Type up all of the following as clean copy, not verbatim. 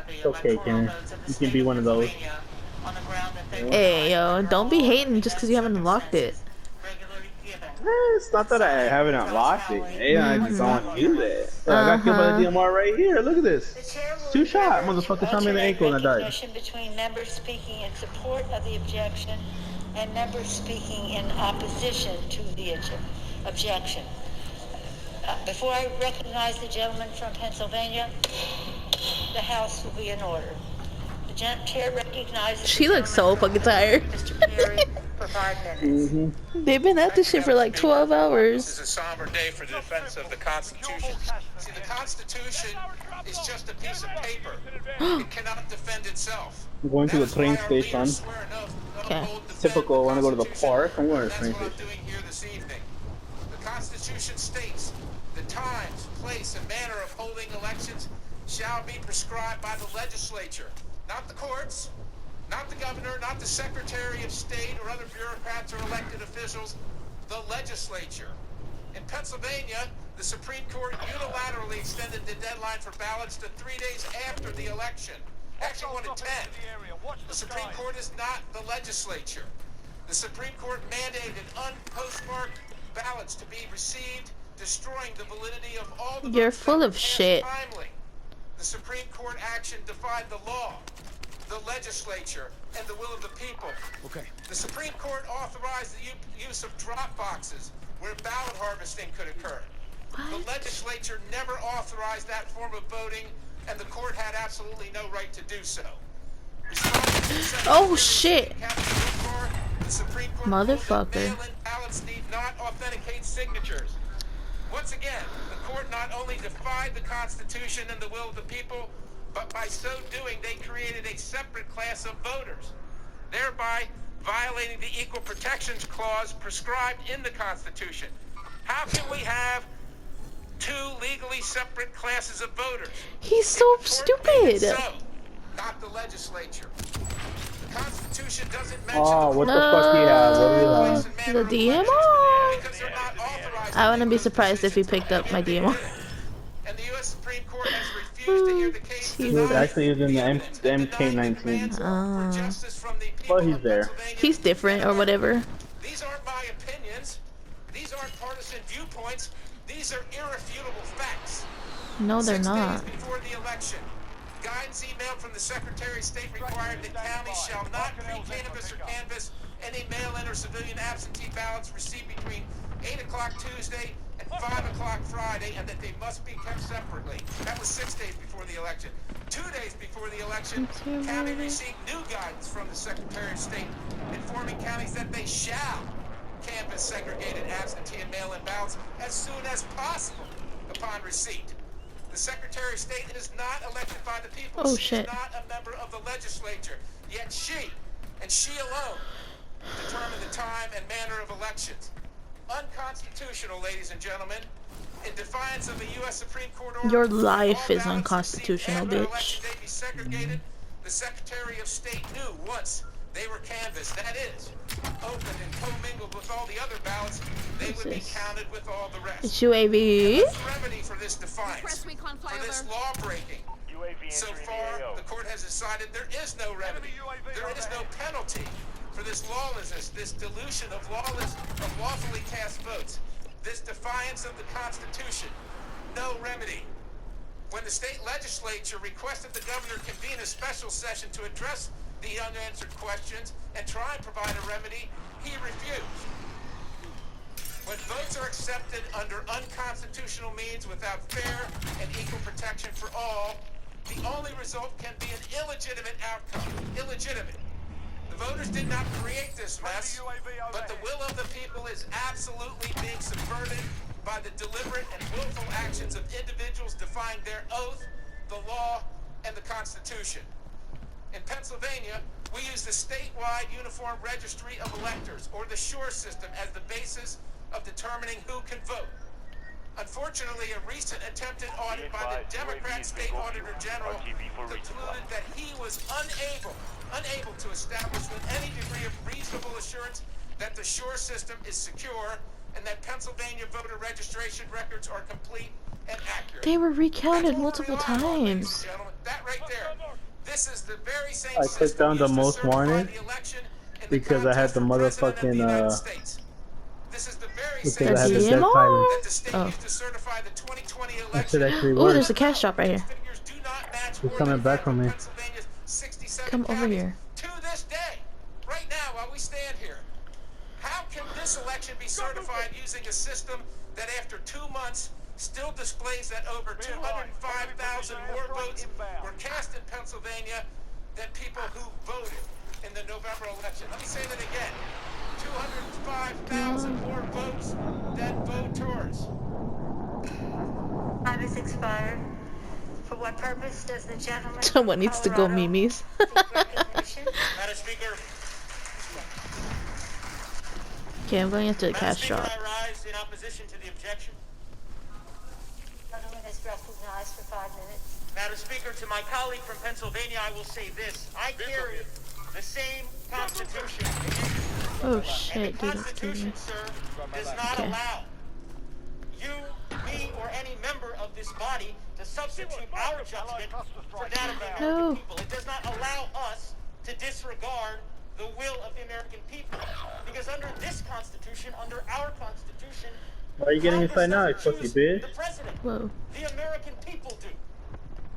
It's okay, Karen. You can be one of those. Hey, yo, don't be hating just because you haven't unlocked it. It's not that I haven't unlocked it. Hey, I just don't want to use it. Look, I got killed by the Uh-huh. DMR right here. Look at this. The chair will Two shot. encourage Motherfucker shot me in the alternate ankle and I died. recognition between members speaking in support of the objection and members speaking in opposition to the objection. Before I recognize the gentleman from Pennsylvania, the House will be in order. The chair recognizes. She looks so fucking tired. Mr. Perry for 5 minutes. They've been at this shit for like 12 hours. This is a somber day for the defense of the Constitution. See, the Constitution is just a piece of paper. It cannot defend itself. I'm going to the train station. Okay. Typical. I want to go to the park. I'm going to the train That's what I'm station. doing here this evening. The Constitution states the times, place, and manner of holding elections shall be prescribed by the legislature, not the courts, not the governor, not the Secretary of State or other bureaucrats or elected officials, the legislature. In Pennsylvania, the Supreme Court unilaterally extended the deadline for ballots to 3 days after the election. Actually, one to 10. The Supreme Court is not the legislature. The Supreme Court mandated unpostmarked ballots to be received, destroying the validity of all the You're votes that full were of cast shit. timely. The Supreme Court action defied the law, the legislature, and the will of the people. Okay. The Supreme Court authorized the use of drop boxes where ballot harvesting could occur. The legislature never authorized that form of voting, and the court had absolutely no right to do so. Oh, shit. The Supreme Court Motherfucker. ruled that mail-in ballots need not authenticate signatures. Once again, the court not only defied the Constitution and the will of the people, but by so doing, they created a separate class of voters, thereby violating the Equal Protections Clause prescribed in the Constitution. How can we have two legally separate classes of voters? He's so stupid. So, not the legislature. The Constitution doesn't mention Oh, what the fuck he has? What do we have? The DMR. because they're not authorized. I wouldn't be surprised if he picked up my DMR. And the U.S. Supreme Court has refused to hear the case. He was actually using the MK19. For justice from the people Well, he's of there. Pennsylvania. He's different or whatever. These aren't my opinions. These aren't partisan viewpoints. These are irrefutable facts. No, they're 6 not. days before the election, guidance emailed from the Secretary of State required that counties shall not pre-canvass or canvass any mail-in or civilian absentee ballots received between 8 o'clock Tuesday and 5 o'clock Friday, and that they must be kept separately. That was 6 days before the election. 2 days before the election, county received new guidance from the Secretary of State informing counties that they shall canvass segregated absentee and mail-in ballots as soon as possible upon receipt. The Secretary of State is not elected by the people. Oh, she shit. is not a member of the legislature. Yet she, and she alone, determine the time and manner of elections. Unconstitutional, ladies and gentlemen. In defiance of the U.S. Supreme Court order, Your life all is ballots unconstitutional, received after bitch. election day be segregated. The Secretary of State knew once they were canvassed, that is, opened and commingled with all the other ballots, they would be counted with all the rest. It's UAV. What's the remedy for this defiance? For this law breaking? So far, the court has decided there is no remedy. There is no penalty for this lawlessness, this dilution of lawfully cast votes, this defiance of the Constitution. No remedy. When the state legislature requested the governor convene a special session to address the unanswered questions and try and provide a remedy, he refused. When votes are accepted under unconstitutional means without fair and equal protection for all, the only result can be an illegitimate outcome. Illegitimate. The voters did not create this mess, but the will of the people is absolutely being subverted by the deliberate and willful actions of individuals defying their oath, the law, and the Constitution. In Pennsylvania, we use the statewide Uniform Registry of Electors, or the SURE system, as the basis of determining who can vote. Unfortunately, a recent attempted audit by the Democrat State Auditor General concluded that he was unable to establish with any degree of reasonable assurance that the SURE system is secure and that Pennsylvania voter registration records are complete and accurate. They were recounted That's what multiple we rely on, ladies and times. gentlemen. That right there. This is the very same I clicked on the system used to most certify wanted the election in the because I had contest the for president of the motherfucking United States. This is the very because same I had the system death silence. that the state Oh. used to certify the 2020 That shit election. actually Oh, there's worked. a cash shop right here. Figures do not match He's more coming than back half from of me. Pennsylvania's 67 Come over counties. here. To this day, right now, while we stand here, how can this election be certified using a system that after 2 months still displays that over 205,000 more votes were cast in Pennsylvania than people who voted in the November election? Let me say that again. 205,000 more votes than voters. Time has expired. For what purpose does the gentleman Someone from needs to go Colorado Mimi's. seek recognition? Madam Speaker, Okay, I'm going into the Madam cash Speaker, shop. I rise in opposition to the objection. Gentleman is recognized for 5 minutes. Madam Speaker, to my colleague from Pennsylvania, I will say this. I carry the same Constitution. Oh And shit, the dude, excuse me. Constitution, sir, does not Okay. allow you, me, or any member of this body to substitute our judgment for that of the American No. people. It does not allow us to disregard the will of the American people. Because under this Constitution, under our Constitution, Why are you getting Congress inside now, you doesn't fucking choose bitch? the president. Whoa. The American people do.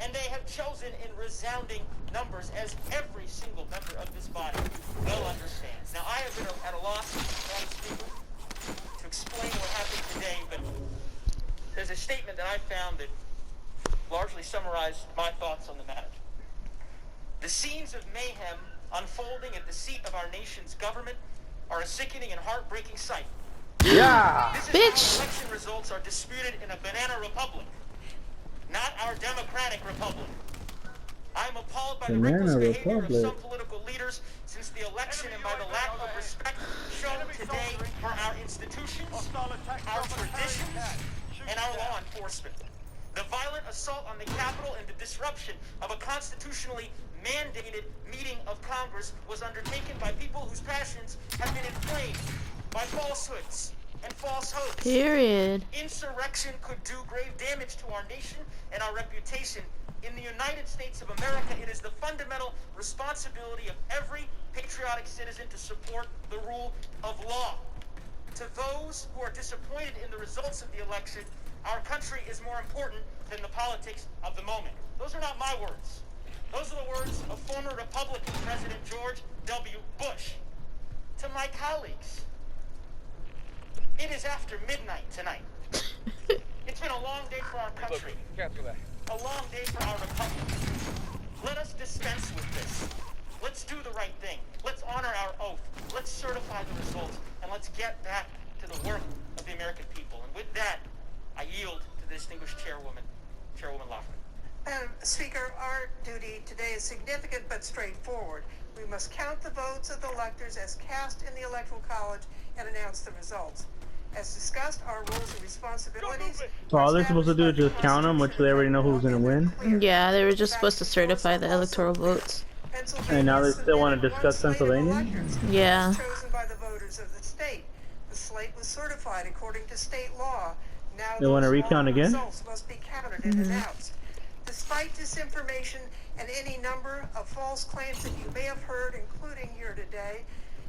And they have chosen in resounding numbers, as every single member of this body well understands. Now, I have been at a loss, Madam Speaker, to explain what happened today, but there's a statement that I found that largely summarized my thoughts on the matter. The scenes of mayhem unfolding at the seat of our nation's government are a sickening and heartbreaking sight. Yeah. This is Bitch. how election results are disputed in a banana republic, not our democratic republic. I am appalled by the Banana reckless behavior republic. of some political leaders since the election and by the lack of respect shown today for our institutions, our traditions, and our law enforcement. The violent assault on the Capitol and the disruption of a constitutionally mandated meeting of Congress was undertaken by people whose passions have been inflamed by falsehoods and false hopes. Period. Insurrection could do grave damage to our nation and our reputation. In the United States of America, it is the fundamental responsibility of every patriotic citizen to support the rule of law. To those who are disappointed in the results of the election, our country is more important than the politics of the moment. Those are not my words. Those are the words of former Republican President George W. Bush. To my colleagues, it is after midnight tonight. It's been a long day for our country. A long day for our republic. Let us dispense with this. Let's do the right thing. Let's honor our oath. Let's certify the results. And let's get back to the work of the American people. And with that, I yield to the distinguished Chairwoman Loughran. Madam Speaker, our duty today is significant but straightforward. We must count the votes of the electors as cast in the Electoral College and announce the results. As discussed, our roles and responsibilities. So all they're supposed to do is just count them, which they already know who's gonna win. Yeah, they were just supposed to certify the electoral votes. And now they still want to discuss Pennsylvania? Yeah. Chosen by the voters of the state. The slate was certified according to state law. Now They want to those recount law again? results must be counted and announced. Despite disinformation and any number of false claims that you may have heard, including here today,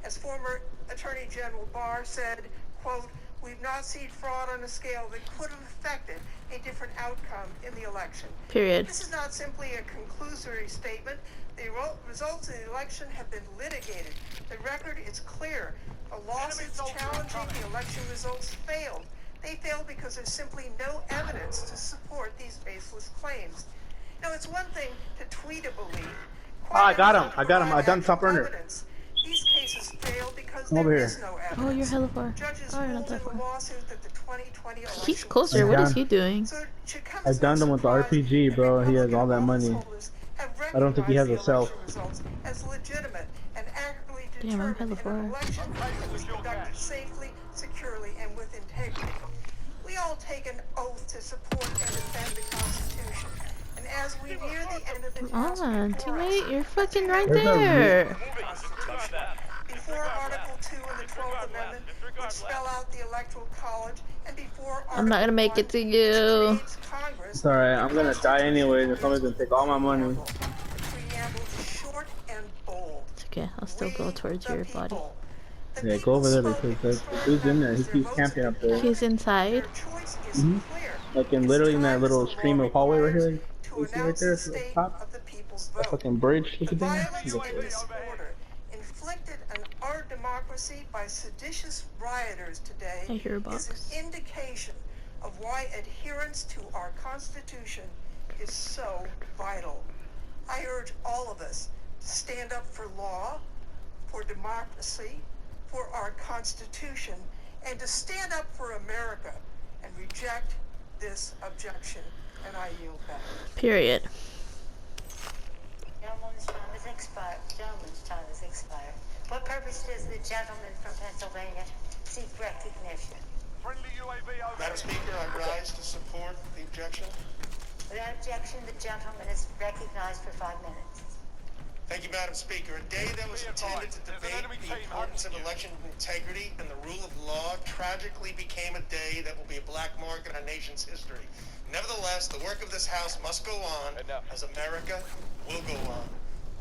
as former Attorney General Barr said, quote, "We've not seen fraud on a scale that could have affected a different outcome in the election." Period. This is not simply a conclusory statement. The results of the election have been litigated. The record is clear. The lawsuits challenging the election results failed. They failed because there's simply no evidence to support these baseless claims. Now, it's one thing to tweet a belief. Oh, I got him. I got him. I done top burner. Evidence. These cases fail because Come over there here. is no evidence. Oh, you're hella far. Judges Oh, you're ruled not that in the far. lawsuit that the 2020 election He's was closer. What is done. he doing? so it should come I as done no them with the surprise RPG, that bro. He has all that Republican money. officeholders have I don't think he has a recognized the cell. election results as legitimate and accurately Damn, I'm determined hella in an far. election that was conducted safely, securely, and with integrity. We all take an oath to support and defend the Constitution. And as we near the end of the Come task on, before us, teammate. You're fucking right There's a there. Constitution. Before Article 2 of the Amendment would spell out the Electoral College, and before I'm not gonna make it to Article 1, you. which creates Congress, It's alright, I'm gonna die anyway. The somebody's gonna take all my money. the preamble is short and bold. It's okay. I'll still go We, towards the your body. people. The Yeah, go people over there spoke because in the dude's in there. He their keeps votes camping up there. He's inside. Their choice is Mhm. clear. Like in It's literally in that time little as the stream law of hallway right requires here. to You see right announce there the at the state top? of the people's That vote. fucking bridge The looking thing. violence and disorder inflicted on our democracy by seditious rioters today I hear a is box. an indication of why adherence to our Constitution is so vital. I urge all of us to stand up for law, for democracy, for our Constitution, and to stand up for America and reject this objection. And I yield back. Period. Gentleman's time has expired. Gentleman's time has expired. What purpose does the gentleman from Pennsylvania seek recognition? Madam Speaker, I rise to support the objection. Without objection, the gentleman is recognized for 5 minutes. Thank you, Madam Speaker. A day that was intended to debate the importance of election integrity and the rule of law tragically became a day that will be a black mark in our nation's history. Nevertheless, the work of this House must go on, as America will go on.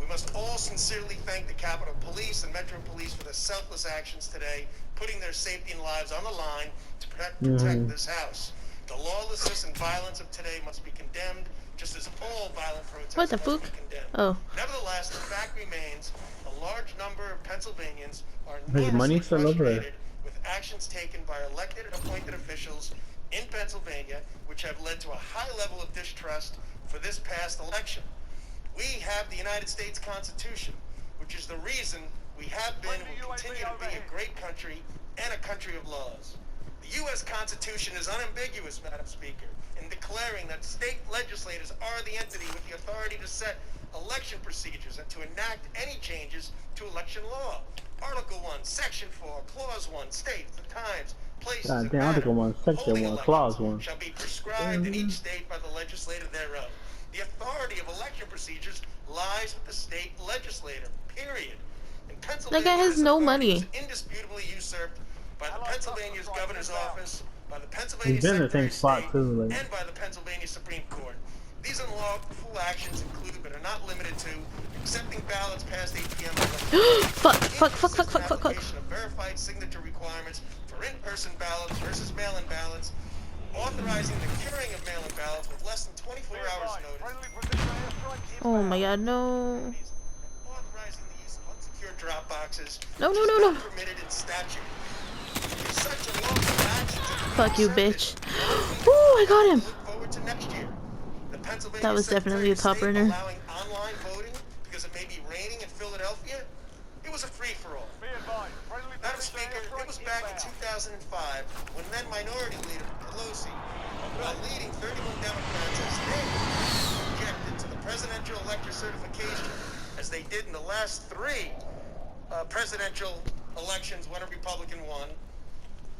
We must all sincerely thank the Capitol Police and Metro Police for their selfless actions today, putting their safety and lives on the line to protect this House. The lawlessness and violence of today must be condemned, just as all violent protests What the must fuck? be condemned. Oh. Nevertheless, the fact remains a large number of Pennsylvanians are His money enormously still over there. frustrated with actions taken by elected and appointed officials in Pennsylvania, which have led to a high level of distrust for this past election. We have the United States Constitution, which is the reason we have been and will continue to be a great country and a country of laws. The U.S. Constitution is unambiguous, Madam Speaker, in declaring that state legislators are the entity with the authority to set election procedures and to enact any changes to election law. Article 1, Section 4, Clause 1 states the times, places, and Goddamn, Article 1, manner Section holding 1, Clause elections 1. shall be prescribed in each state by the legislator thereof. The authority of election procedures lies with the state legislator, period. In Pennsylvania, That guy has this no authority money. is indisputably usurped by the Pennsylvania's governor's office, by the Pennsylvania He's been in the Secretary same of spot State, too, like. and by the Pennsylvania Supreme Court. These unlawful actions include, but are not limited to, accepting ballots past 8 p.m. Fuck, fuck, fuck, fuck, fuck, fuck, fuck. Application of verified signature requirements for in-person ballots versus mail-in ballots, authorizing the curing of mail-in ballots with less than 24 hours notice. Oh my god, no. Authorizing the use of unsecured drop boxes. No, which no, is no, not no. permitted in statute. Such unlawful actions have Fuck you, been bitch. accepted. Ooh, I got him. Look forward to next year. The Pennsylvania That was definitely a top Secretary of burner. State allowing online voting because it may be raining in Philadelphia. It was a free-for-all. Madam Speaker, it was back in 2005 when then Minority Leader Pelosi, while leading 31 Democrats as they objected to the presidential elector certification, as they did in the last 3 presidential elections when a Republican won,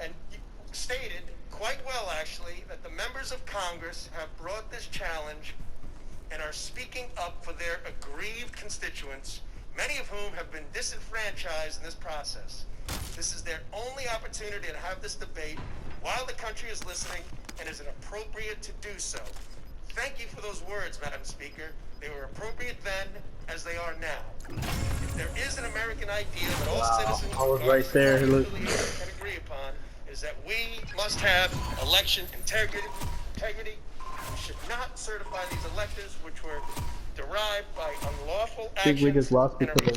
and stated quite well, actually, that the members of Congress have brought this challenge and are speaking up for their aggrieved constituents, many of whom have been disenfranchised in this process. This is their only opportunity to have this debate while the country is listening, and is it appropriate to do so. Thank you for those words, Madam Speaker. They were appropriate then, as they are now. If there is an American ideal that all citizens I was right there, look. can agree upon, is that we must have election integrity. We should not certify these electors which were derived by unlawful I think we actions just lost and are because of